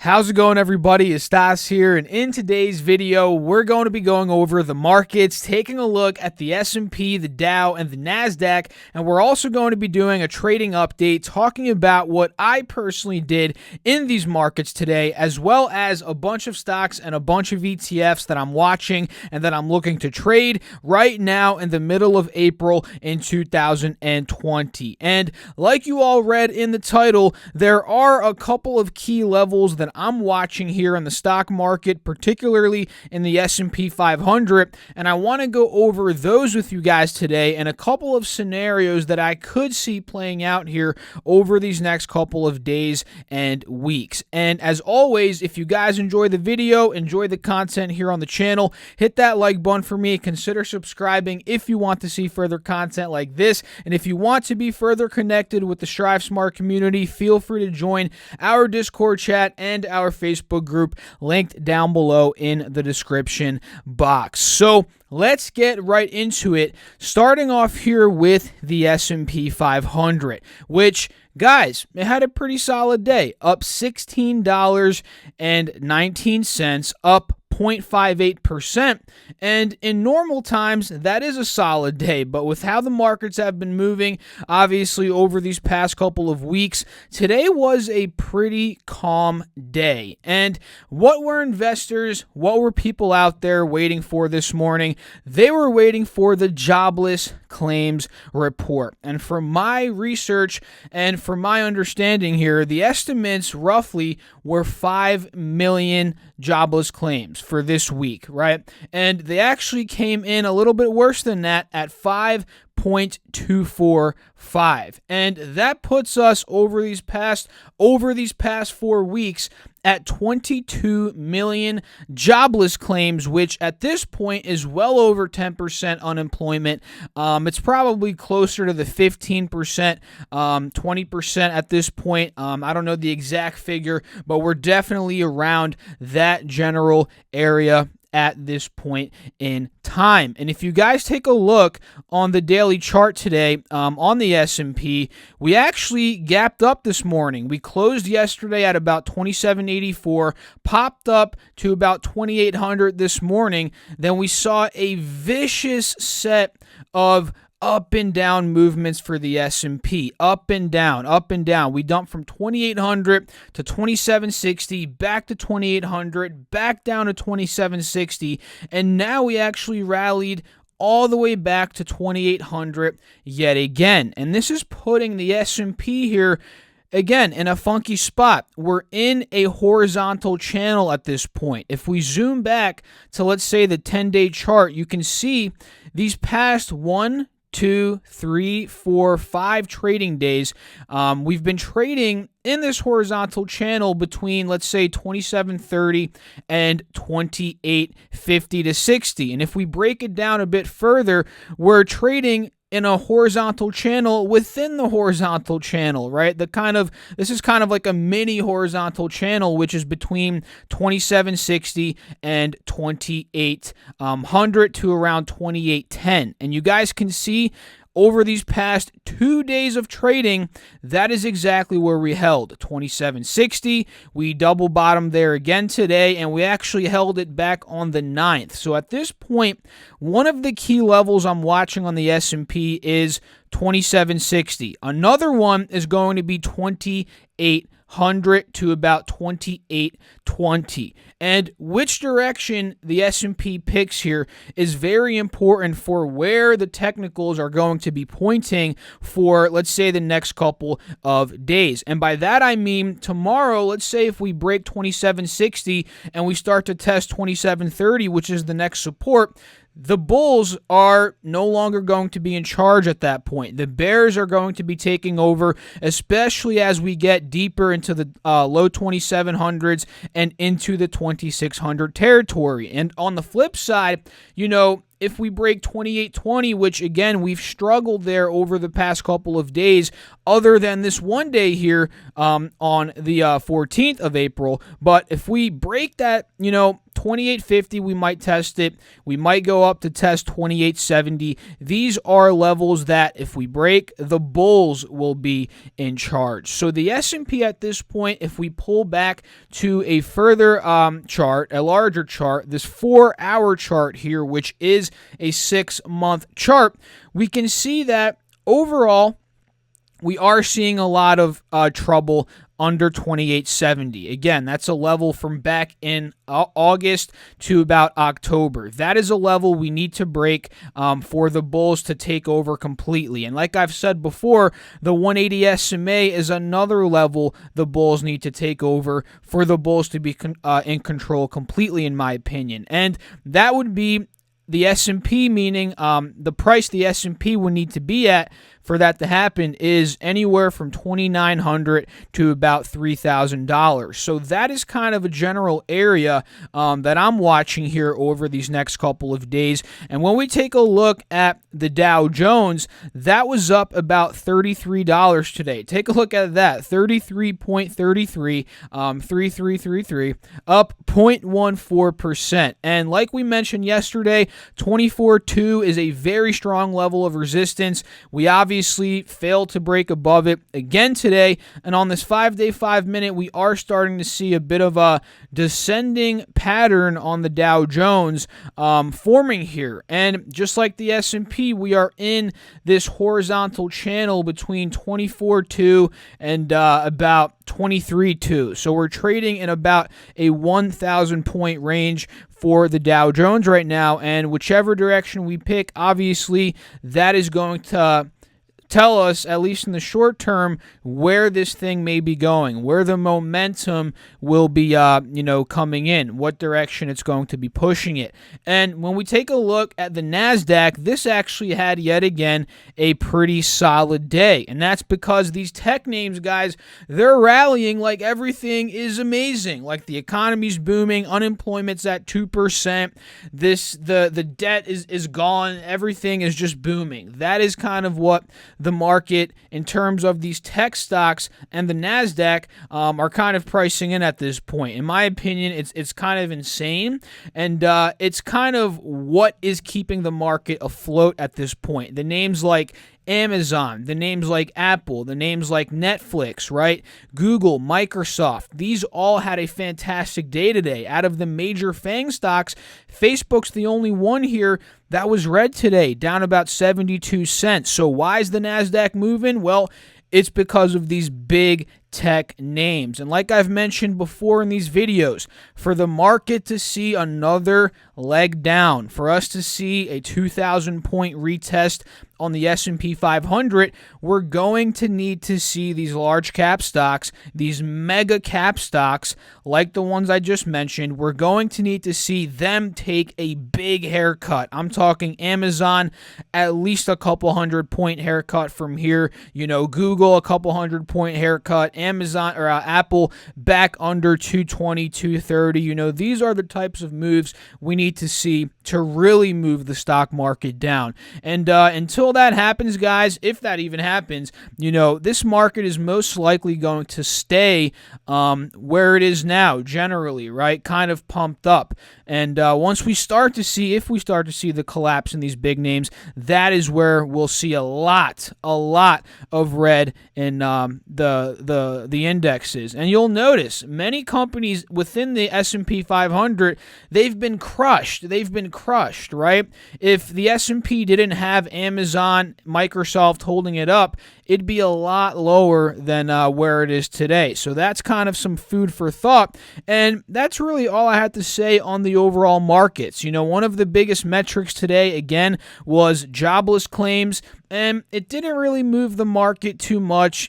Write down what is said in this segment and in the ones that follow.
How's it going, everybody? It's Stas here, and in today's video, we're going to be going over the markets, taking a look at the S&P, the Dow, and the Nasdaq, and we're also going to be doing a trading update, talking about what I personally did in these markets today, as well as a bunch of stocks and a bunch of ETFs that I'm watching and that I'm looking to trade right now in the middle of April in 2020. And like you all read in the title, there are a couple of key levels that I'm watching here in the stock market, particularly in the S&P 500, and I want to go over those with you guys today and a couple of scenarios that I could see playing out here over these next couple of days and weeks. And as always, if you guys enjoy the video, enjoy the content here on the channel, hit that like button for me. Consider subscribing if you want to see further content like this. And if you want to be further connected with the Strive Smart community, feel free to join our Discord chat and our Facebook group linked down below in the description box. So let's get right into it, starting off here with the S&P 500, which, guys, it had a pretty solid day, up $16.19, up 0.58%, and in normal times that is a solid day, but with how the markets have been moving obviously over these past couple of weeks, today was a pretty calm day. And what were investors, what were people out there waiting for this morning? They were waiting for the jobless claims report. And from my research and from my understanding here, the estimates roughly were 5 million jobless claims for this week, right? And they actually came in a little bit worse than that at 5.245, and that puts us over these past 4 weeks at 22 million jobless claims, which at this point is well over 10% unemployment. It's probably closer to the 15%, 20% at this point. I don't know the exact figure, but we're definitely around that general area at this point in time. And if you guys take a look on the daily chart today, on the S&P, we actually gapped up this morning. We closed yesterday at about 2784, popped up to about 2800 this morning. Then we saw a vicious set of up and down movements for the S&P, up and down, up and down. We dumped from 2,800 to 2,760, back to 2,800, back down to 2,760, and now we actually rallied all the way back to 2,800 yet again. And this is putting the S&P here again in a funky spot. We're in a horizontal channel at this point. If we zoom back to, let's say, the 10-day chart, you can see these past 1, 2, 3, 4, 5 trading days, we've been trading in this horizontal channel between, let's say, 2730 and 2850 to 60. And if we break it down a bit further, we're trading in a horizontal channel within the horizontal channel, right? This is kind of like a mini horizontal channel, which is between 2760 and 2800 to around 2810. And you guys can see over these past 2 days of trading, that is exactly where we held 2760. We double bottomed there again today, and we actually held it back on the 9th. So at this point, one of the key levels I'm watching on the S&P is 2760. Another one is going to be 2800 to about 2820. And which direction the S&P picks here is very important for where the technicals are going to be pointing for, let's say, the next couple of days. And by that I mean tomorrow, let's say if we break 2760 and we start to test 2730, which is the next support, the bulls are no longer going to be in charge at that point. The bears are going to be taking over, especially as we get deeper into the low 2700s and into the 2600 territory. And on the flip side, if we break 2820, which again, we've struggled there over the past couple of days, other than this one day here on the 14th of April. But if we break that, 28.50, we might test it. We might go up to test 28.70. These are levels that if we break, the bulls will be in charge. So the S&P at this point, if we pull back to a further chart, a larger chart, this 4-hour chart here, which is a 6-month chart, we can see that overall, we are seeing a lot of trouble under 28.70. Again, that's a level from back in August to about October. That is a level we need to break for the bulls to take over completely. And like I've said before, the 180 SMA is another level the bulls need to take over for the bulls to be in control completely, in my opinion. And that would be the S&P, meaning the price the S&P would need to be at for that to happen is anywhere from $2,900 to about $3,000. So that is kind of a general area that I'm watching here over these next couple of days. And when we take a look at the Dow Jones, that was up about $33 today. Take a look at that, 33.33, 3333, up 0.14%. And like we mentioned yesterday, 24.2 is a very strong level of resistance. We obviously failed to break above it again today, and on this 5-day 5-minute, we are starting to see a bit of a descending pattern on the Dow Jones forming here. And just like the S&P, we are in this horizontal channel between 24.2 and about 23.2. So we're trading in about a 1,000 point range for the Dow Jones right now, and whichever direction we pick, obviously that is going to tell us, at least in the short term, where this thing may be going, where the momentum will be, coming in, what direction it's going to be pushing it. And when we take a look at the Nasdaq, this actually had yet again a pretty solid day, and that's because these tech names, guys, they're rallying like everything is amazing, like the economy's booming, unemployment's at 2%, the debt is gone, everything is just booming. That is kind of what the market, in terms of these tech stocks and the Nasdaq, are kind of pricing in at this point. In my opinion, it's kind of insane, and it's kind of what is keeping the market afloat at this point. The names like Amazon, the names like Apple, the names like Netflix, right? Google, Microsoft, these all had a fantastic day today. Out of the major FANG stocks, Facebook's the only one here that was red today, down about 72 cents. So why is the Nasdaq moving? Well, it's because of these big tech names. And like I've mentioned before in these videos, for the market to see another leg down, for us to see a 2,000 point retest on the S&P 500, we're going to need to see these large cap stocks, these mega cap stocks like the ones I just mentioned, we're going to need to see them take a big haircut. I'm talking Amazon, at least a couple 100 point haircut from here. Google, a couple 100 point haircut. Amazon or Apple back under 220, 230. These are the types of moves we need to see to really move the stock market down. And until that happens, guys, if that even happens, this market is most likely going to stay where it is now, generally, right? Kind of pumped up. And once we start to see, if we start to see the collapse in these big names, that is where we'll see a lot of red in the indexes. And you'll notice many companies within the S&P 500, they've been crushed, right? If the S&P didn't have Amazon, Microsoft holding it up, it'd be a lot lower than where it is today. So that's kind of some food for thought. And that's really all I had to say on the overall markets. One of the biggest metrics today, again, was jobless claims. And it didn't really move the market too much.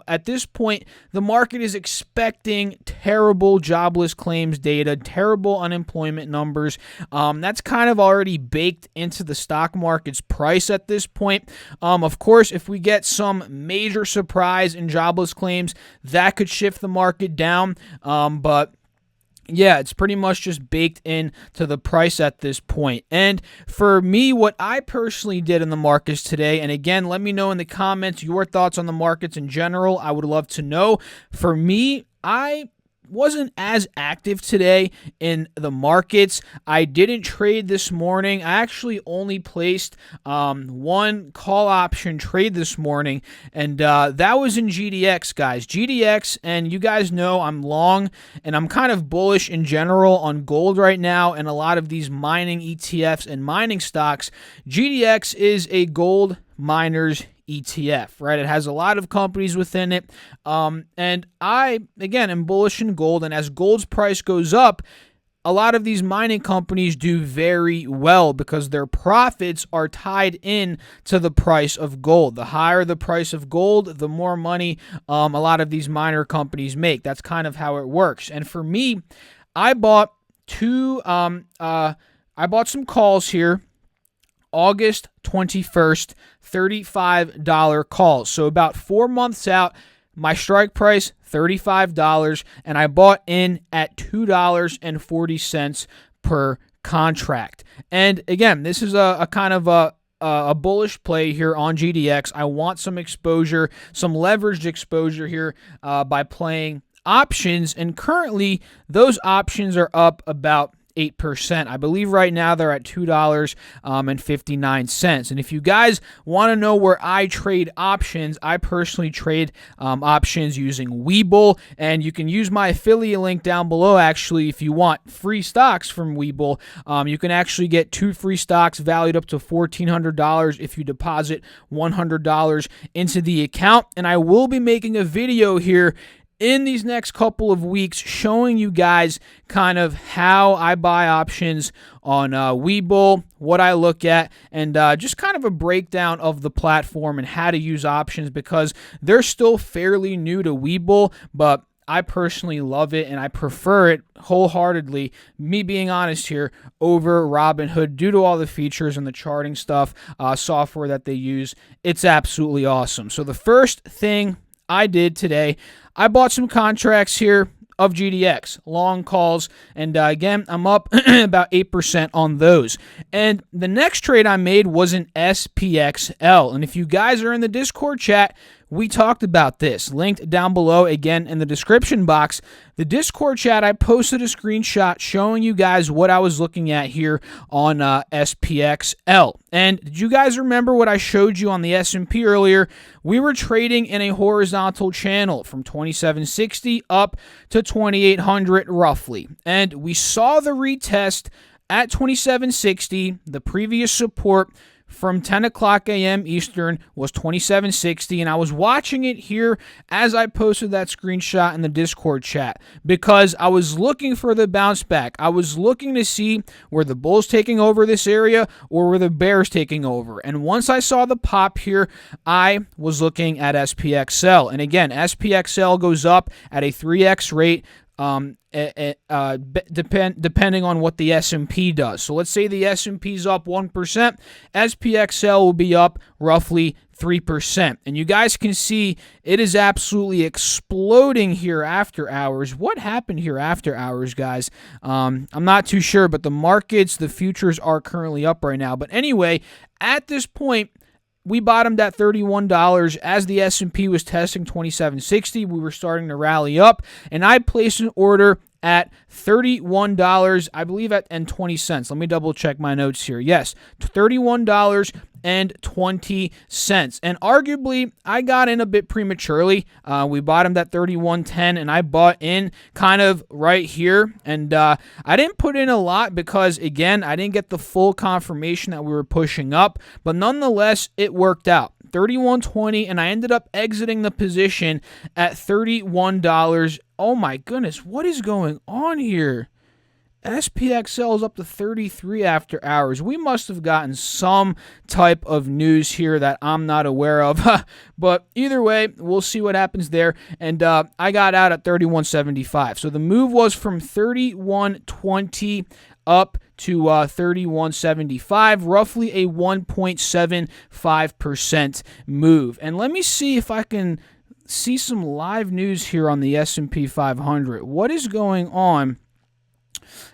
At this point, the market is expecting terrible jobless claims data, terrible unemployment numbers. That's kind of already baked into the stock market's price at this point. Of course, if we get some major surprise in jobless claims, that could shift the market down. But yeah, it's pretty much just baked in to the price at this point. And for me, what I personally did in the markets today, and again, let me know in the comments your thoughts on the markets in general. I would love to know. For me, I wasn't as active today in the markets. I didn't trade this morning. I actually only placed one call option trade this morning, and that was in GDX, guys. GDX, and you guys know I'm long, and I'm kind of bullish in general on gold right now and a lot of these mining ETFs and mining stocks. GDX is a gold miners ETF, right? It has a lot of companies within it. And I, again, am bullish in gold. And as gold's price goes up, a lot of these mining companies do very well because their profits are tied in to the price of gold. The higher the price of gold, the more money a lot of these miner companies make. That's kind of how it works. And for me, I bought I bought some calls here. August 21st, $35 calls. So about 4 months out, my strike price, $35, and I bought in at $2.40 per contract. And again, this is a kind of a bullish play here on GDX. I want some exposure, some leveraged exposure here by playing options, and currently those options are up about 8%. I believe right now they're at $2.59. And if you guys want to know where I trade options, I personally trade options using Webull, and you can use my affiliate link down below. Actually, if you want free stocks from Webull, you can actually get 2 free stocks valued up to $1,400 if you deposit $100 into the account. And I will be making a video here in these next couple of weeks showing you guys kind of how I buy options on Webull, what I look at, and just kind of a breakdown of the platform and how to use options, because they're still fairly new to Webull, but I personally love it and I prefer it wholeheartedly, me being honest here, over Robinhood due to all the features and the charting stuff, software that they use. It's absolutely awesome. So the first thing I did today, I bought some contracts here of GDX, long calls, and again, I'm up about 8% on those. And the next trade I made was an SPXL, and if you guys are in the Discord chat, we talked about this, linked down below, again, in the description box. The Discord chat, I posted a screenshot showing you guys what I was looking at here on SPXL. And did you guys remember what I showed you on the S&P earlier? We were trading in a horizontal channel from 2760 up to 2800 roughly. And we saw the retest at 2760, the previous support from 10 o'clock a.m. Eastern was 2760, and I was watching it here as I posted that screenshot in the Discord chat because I was looking for the bounce back. I was looking to see were the bulls taking over this area or were the bears taking over. And once I saw the pop here, I was looking at SPXL. And again, SPXL goes up at a 3x rate. Depending on what the S&P does. So let's say the S&P is up 1%, SPXL will be up roughly 3%. And you guys can see it is absolutely exploding here after hours. What happened here after hours, guys? I'm not too sure, but the markets, the futures are currently up right now. But anyway, at this point, we bottomed at $31 as the S&P was testing 2760. We were starting to rally up, and I placed an order at $31, I believe, and 20 cents. Let me double check my notes here. Yes, $31.20. And arguably, I got in a bit prematurely. We bottomed at $31.10, and I bought in kind of right here. And I didn't put in a lot because, again, I didn't get the full confirmation that we were pushing up. But nonetheless, it worked out. $31.20, and I ended up exiting the position at $31. Oh my goodness, what is going on here? SPXL is up to 33 after hours. We must have gotten some type of news here that I'm not aware of. But either way, we'll see what happens there. And I got out at 31.75. So the move was from 31.20 up to 31.75, roughly a 1.75% move. And let me see if I can see some live news here on the S&P 500. What is going on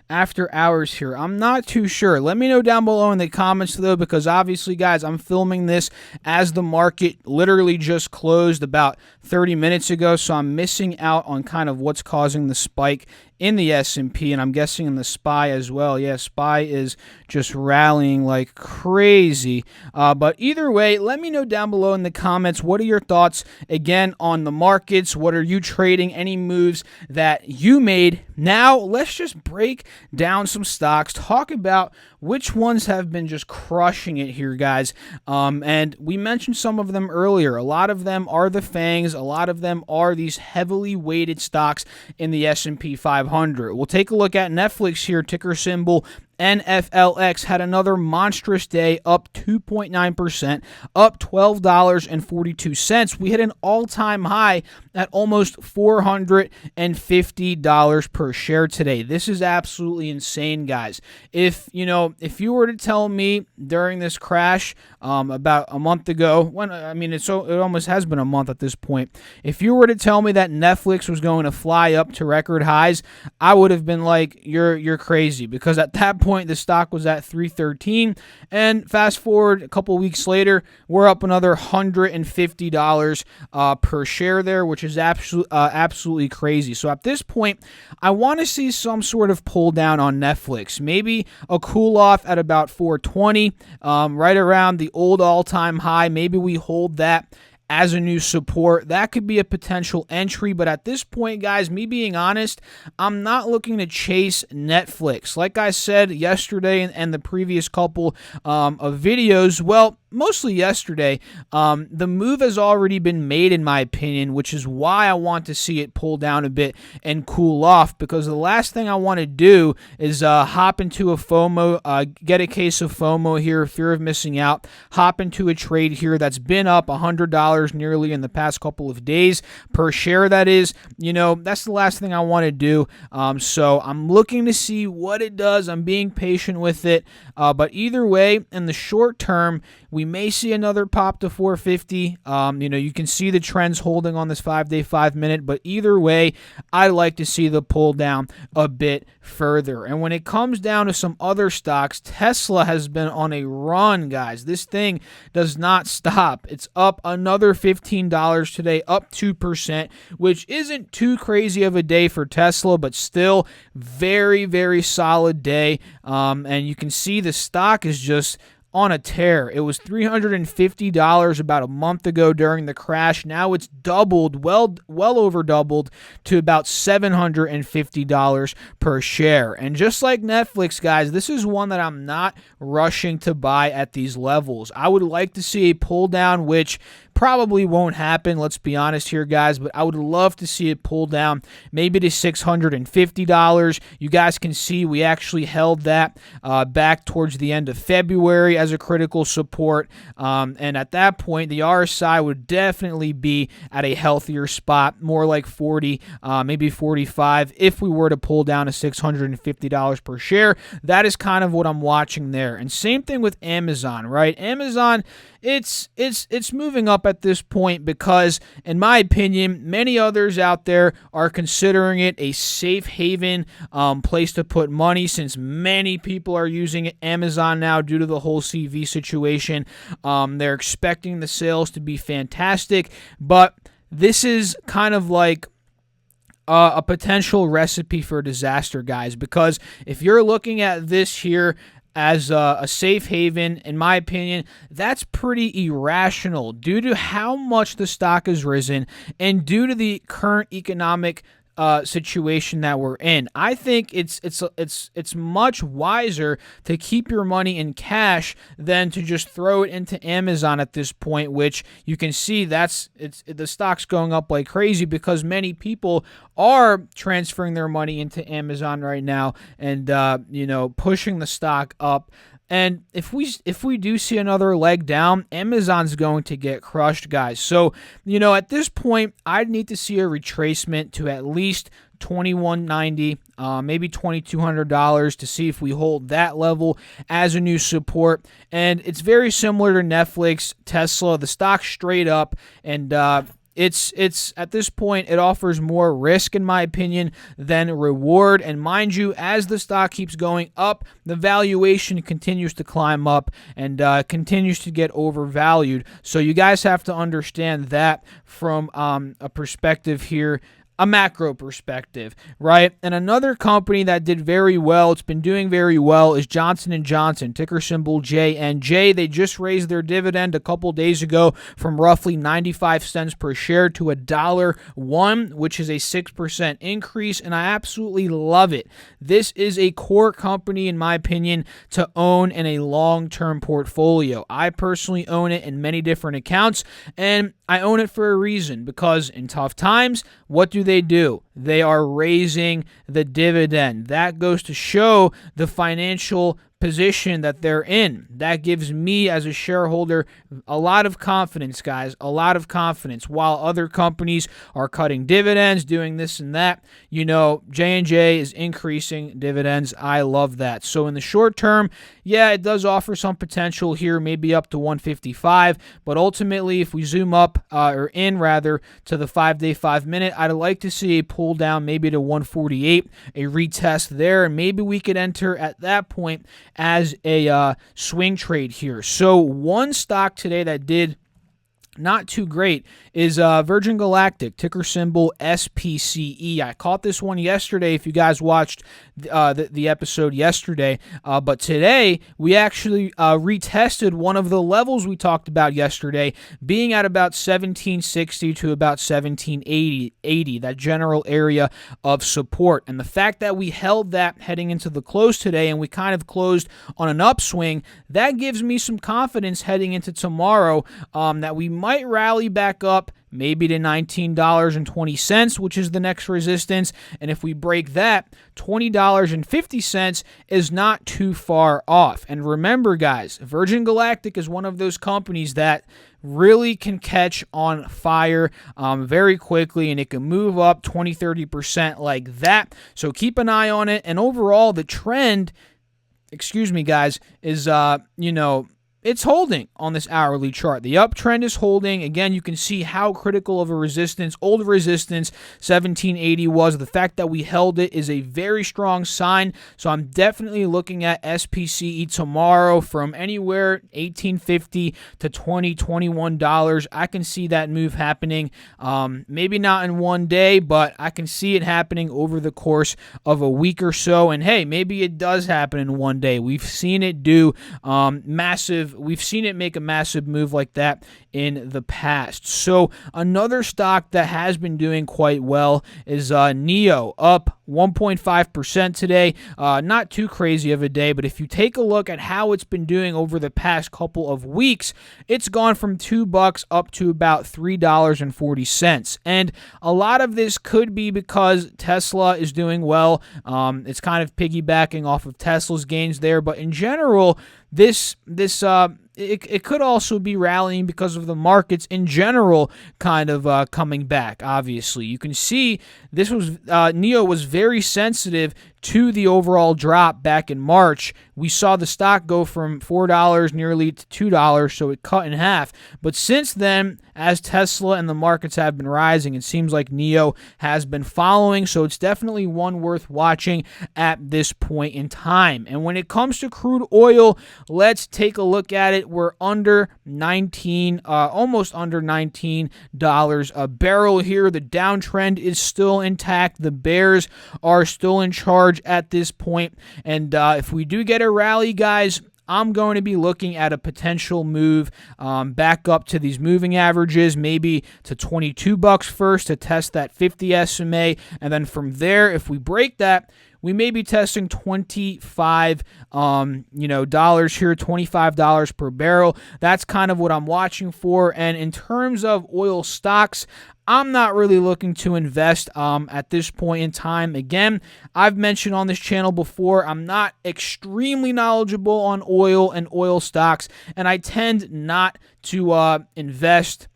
hours here? I'm not too sure. Let me know down below in the comments, though, because obviously, guys, I'm filming this as the market literally just closed about 30 minutes ago, so I'm missing out on kind of what's causing the spike in the S&P, and I'm guessing in the SPY as well. Yeah, SPY is just rallying like crazy. But either way, let me know down below in the comments, what are your thoughts, again, on the markets? What are you trading? Any moves that you made? Now, let's just break down some stocks, talk about which ones have been just crushing it here, guys. And we mentioned some of them earlier. A lot of them are the FANGs. A lot of them are these heavily weighted stocks in the S&P 500. We'll take a look at Netflix here, ticker symbol NFLX, had another monstrous day, up 2.9%, up $12.42. We hit an all-time high at almost $450 per share today. This is absolutely insane, guys. If you were to tell me during this crash about a month ago, it almost has been a month at this point, if you were to tell me that Netflix was going to fly up to record highs, I would have been like, you're crazy, because at that point the stock was at $313, and fast forward a couple weeks later, we're up another $150 per share there, which is absolutely crazy. So at this point, I want to see some sort of pull down on Netflix, maybe a cool off at about 420, right around the old all-time high. Maybe we hold that as a new support. That could be a potential entry, but at this point, guys, me being honest, I'm not looking to chase Netflix. Like I said yesterday and the previous couple of videos, well, mostly yesterday, the move has already been made, in my opinion, which is why I want to see it pull down a bit and cool off, because the last thing I want to do is hop into a FOMO, get a case of FOMO here, fear of missing out, hop into a trade here that's been up $100 nearly in the past couple of days per share. That is, that's the last thing I want to do. So I'm looking to see what it does. I'm being patient with it. But either way, in the short term, we may see another pop to 450. You can see the trends holding on this 5-day, 5-minute, but either way, I like to see the pull down a bit further. And when it comes down to some other stocks, Tesla has been on a run, guys. This thing does not stop. It's up another $15 today, up 2%, which isn't too crazy of a day for Tesla, but still very, very solid day. And you can see the stock is just on a tear. It was $350 about a month ago during the crash. Now it's doubled, well over doubled, to about $750 per share. And just like Netflix, guys, this is one that I'm not rushing to buy at these levels. I would like to see a pull down, which probably won't happen, let's be honest here, guys, but I would love to see it pull down maybe to $650. You guys can see we actually held that back towards the end of February as a critical support, and at that point, the RSI would definitely be at a healthier spot, more like 40, maybe 45, if we were to pull down to $650 per share. That is kind of what I'm watching there. And same thing with Amazon, right? Amazon, it's moving up at this point because, in my opinion, many others out there are considering it a safe haven place to put money, since many people are using Amazon now due to the whole CV situation. They're expecting the sales to be fantastic, but this is kind of like a potential recipe for disaster, guys, because if you're looking at this here as a safe haven, in my opinion, that's pretty irrational due to how much the stock has risen and due to the current economic situation that we're in. I think it's much wiser to keep your money in cash than to just throw it into Amazon at this point, which you can see the stock's going up like crazy because many people are transferring their money into Amazon right now and pushing the stock up. And if we do see another leg down, Amazon's going to get crushed, guys. So, at this point, I'd need to see a retracement to at least $21.90, maybe $2,200 to see if we hold that level as a new support. And it's very similar to Netflix, Tesla. The stock straight up, and it's at this point, it offers more risk, in my opinion, than reward. And mind you, as the stock keeps going up, the valuation continues to climb up and continues to get overvalued. So you guys have to understand that from a perspective here, a macro perspective, right? And another company that did very well, it's been doing very well, is Johnson & Johnson, ticker symbol JNJ. They just raised their dividend a couple days ago from roughly 95 cents per share to $1.01, which is a 6% increase, and I absolutely love it. This is a core company, in my opinion, to own in a long-term portfolio. I personally own it in many different accounts, and I own it for a reason, because in tough times, what do? They are raising the dividend. That goes to show the financial position that they're in. That gives me as a shareholder a lot of confidence, guys, a lot of confidence. While other companies are cutting dividends, doing this and that, you know, J&J is increasing dividends. I love that. So in the short term, yeah, it does offer some potential here, maybe up to 155, but ultimately if we zoom up or in rather to the 5-day 5-minute, I'd like to see a pull down maybe to 148, a retest there, and maybe we could enter at that point as a swing trade here. So one stock today that did not too great is Virgin Galactic, ticker symbol SPCE. I caught this one yesterday if you guys watched the episode yesterday, but today we actually retested one of the levels we talked about yesterday, being at about 1760 to about 1780, that general area of support. And the fact that we held that heading into the close today and we kind of closed on an upswing, that gives me some confidence heading into tomorrow that we might rally back up maybe to $19.20, which is the next resistance. And if we break that, $20.50 is not too far off. And remember, guys, Virgin Galactic is one of those companies that really can catch on fire very quickly, and it can move up 20-30% like that. So keep an eye on it. And overall, the trend, guys, is, it's holding on this hourly chart. The uptrend is holding. Again, you can see how critical of a resistance, old resistance, 1780 was. The fact that we held it is a very strong sign. So I'm definitely looking at SPCE tomorrow from anywhere 1850 to $21. I can see that move happening. Maybe not in one day, but I can see it happening over the course of a week or so. And hey, maybe it does happen in one day. We've seen it do We've seen it make a massive move like that in the past. So another stock that has been doing quite well is NEO, up 1.5% today. Not too crazy of a day, but if you take a look at how it's been doing over the past couple of weeks, it's gone from $2 up to about $3.40. And a lot of this could be because Tesla is doing well. It's kind of piggybacking off of Tesla's gains there, but in general, it could also be rallying because of the markets in general kind of coming back. Obviously, you can see this was NEO was very sensitive to the overall drop back in March. We saw the stock go from $4 nearly to $2, so it cut in half. But since then, as Tesla and the markets have been rising, it seems like NEO has been following, so it's definitely one worth watching at this point in time. And when it comes to crude oil, let's take a look at it. We're under almost under $19 a barrel here. The downtrend is still intact. The bears are still in charge at this point. And if we do get a rally, guys, I'm going to be looking at a potential move back up to these moving averages, maybe to $22 first to test that 50 SMA, and then from there, if we break that, we may be testing $25 dollars here, $25 per barrel. That's kind of what I'm watching for. And in terms of oil stocks, I'm not really looking to invest at this point in time. Again, I've mentioned on this channel before, I'm not extremely knowledgeable on oil and oil stocks, and I tend not to invest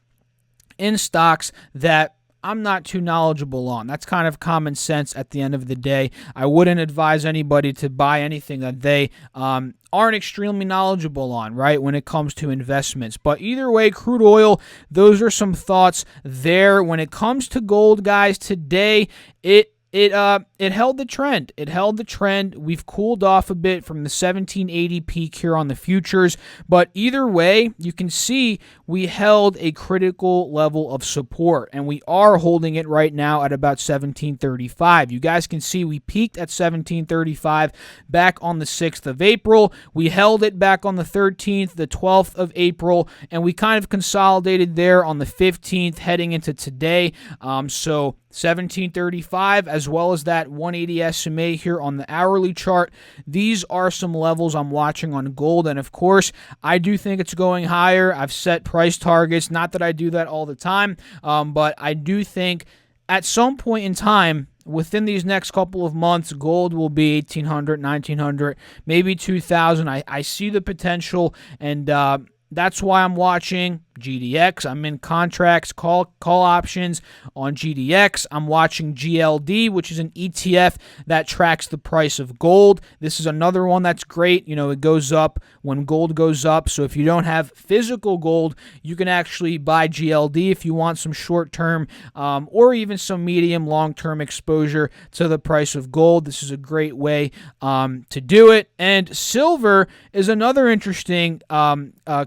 in stocks that I'm not too knowledgeable on. That's kind of common sense at the end of the day. I wouldn't advise anybody to buy anything that they aren't extremely knowledgeable on, right, when it comes to investments. But either way, crude oil, those are some thoughts there. When it comes to gold, guys, today it held the trend. It held the trend. We've cooled off a bit from the 1780 peak here on the futures, but either way, you can see we held a critical level of support, and we are holding it right now at about 1735. You guys can see we peaked at 1735 back on the 6th of April. We held it back on the 13th, the 12th of April, and we kind of consolidated there on the 15th heading into today. So 1735 as well as that 180 SMA here on the hourly chart. These are some levels I'm watching on gold, and of course I do think it's going higher. I've set price targets, not that I do that all the time, but I do think at some point in time within these next couple of months, gold will be 1,800, 1,900, maybe 2,000. I see the potential, and that's why I'm watching GDX. I'm in contracts, call options on GDX. I'm watching GLD, which is an ETF that tracks the price of gold. This is another one that's great. You know, it goes up when gold goes up. So if you don't have physical gold, you can actually buy GLD if you want some short-term or even some medium, long-term exposure to the price of gold. This is a great way to do it. And silver is another interesting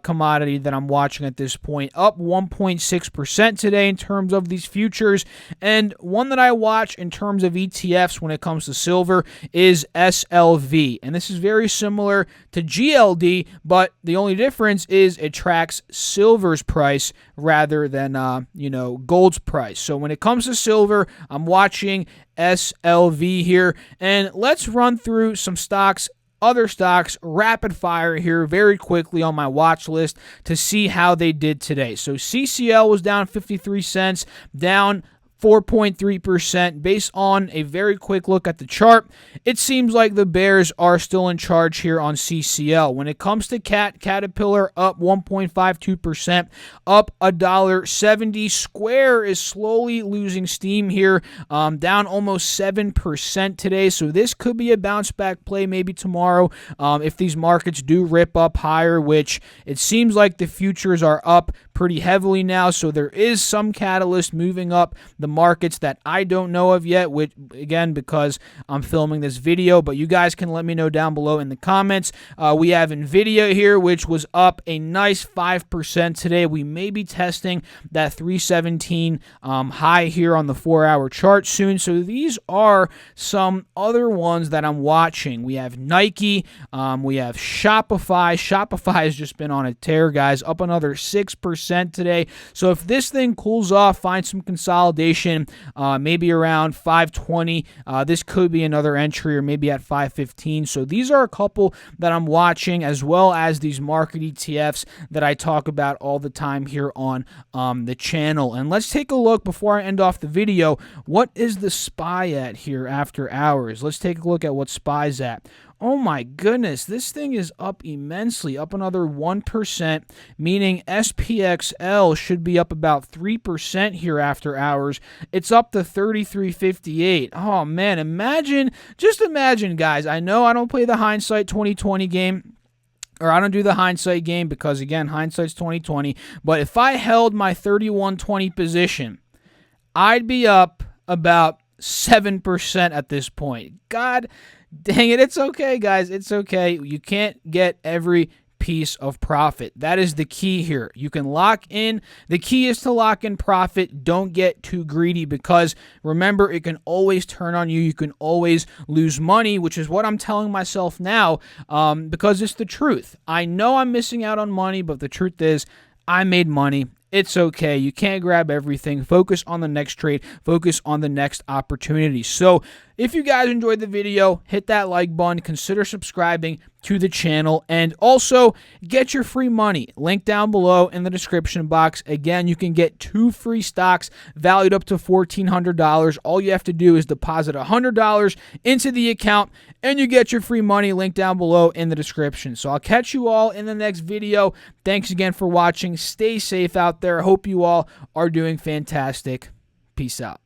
commodity that I'm watching at this point, up 1.6% today in terms of these futures. And one that I watch in terms of ETFs when it comes to silver is SLV. And this is very similar to GLD, but the only difference is it tracks silver's price rather than, gold's price. So when it comes to silver, I'm watching SLV here. And let's run through some stocks, other stocks, rapid fire here very quickly on my watch list to see how they did today. So CCL was down 53 cents, down 4.3%. Based on a very quick look at the chart, it seems like the bears are still in charge here on CCL. When it comes to Caterpillar, up 1.52%, up $1.70. Square is slowly losing steam here, down almost 7% today. So this could be a bounce back play maybe tomorrow if these markets do rip up higher, which it seems like the futures are up pretty heavily now. So there is some catalyst moving up the markets that I don't know of yet, which again, because I'm filming this video, but you guys can let me know down below in the comments. We have Nvidia here, which was up a nice 5% today. We may be testing that 317 high here on the 4-hour chart soon. So these are some other ones that I'm watching. We have Nike, we have Shopify. Shopify has just been on a tear, guys, up another 6% today. So if this thing cools off, find some consolidation, maybe around 520. This could be another entry, or maybe at 515. So these are a couple that I'm watching, as well as these market ETFs that I talk about all the time here on the channel. And let's take a look before I end off the video. What is the SPY at here after hours? Let's take a look at what SPY's at. Oh my goodness, this thing is up immensely, up another 1%, meaning SPXL should be up about 3% here after hours. It's up to 33.58. Oh man, just imagine, guys. I know I don't play the hindsight 2020 game, or I don't do the hindsight game because, again, hindsight's 2020. But if I held my 31.20 position, I'd be up about 7% at this point. God dang it. It's okay, guys. It's okay. You can't get every piece of profit. That is the key here. You can lock in. The key is to lock in profit. Don't get too greedy, because remember, it can always turn on you. You can always lose money, which is what I'm telling myself now, because it's the truth. I know I'm missing out on money, but the truth is I made money. It's okay. You can't grab everything. Focus on the next trade. Focus on the next opportunity. So if you guys enjoyed the video, hit that like button. Consider subscribing to the channel, and also get your free money. Link down below in the description box. Again, you can get 2 free stocks valued up to $1,400. All you have to do is deposit $100 into the account, and you get your free money. Link down below in the description. So I'll catch you all in the next video. Thanks again for watching. Stay safe out there. Hope you all are doing fantastic. Peace out.